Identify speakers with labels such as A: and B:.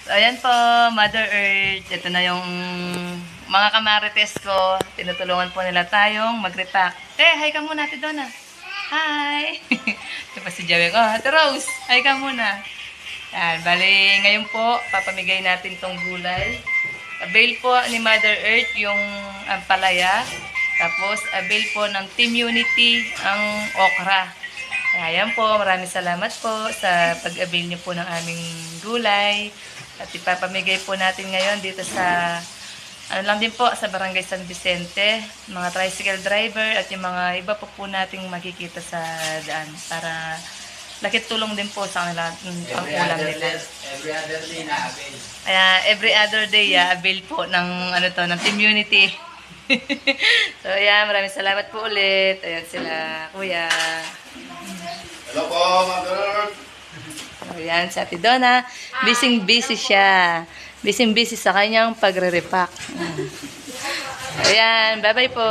A: So, ayan po, Mother Earth. Ito na yung mga kamarites ko. Tinutulungan po nila tayong mag-repack. Hi ka muna, Ate Donna. Hi! Ito pa si Joey ko. Ate Rose, hi ka muna. Yan, bali, ngayon po, papamigay natin tong gulay. Avail po ni Mother Earth yung ampalaya. Tapos, avail po ng Team Unity ang okra. Ayan po, maraming salamat po sa pag-avail niyo po ng aming gulay. At ipapamigay po natin ngayon dito sa, ano lang din po, sa Barangay San Vicente, mga tricycle driver at yung mga iba po nating makikita sa daan para lakit tulong din po sa kanila ang ulam nila.
B: Every other day na avail.
A: Kaya every other day, avail po ng, ano to, ng Team Unity. So, ayan, maraming salamat po ulit. Ayan sila, kuya.
B: Hello po, Mother.
A: Ayan, si Ate Donna. Busy siya. Busy sa kanyang pagre-repack. Ayan, bye-bye po.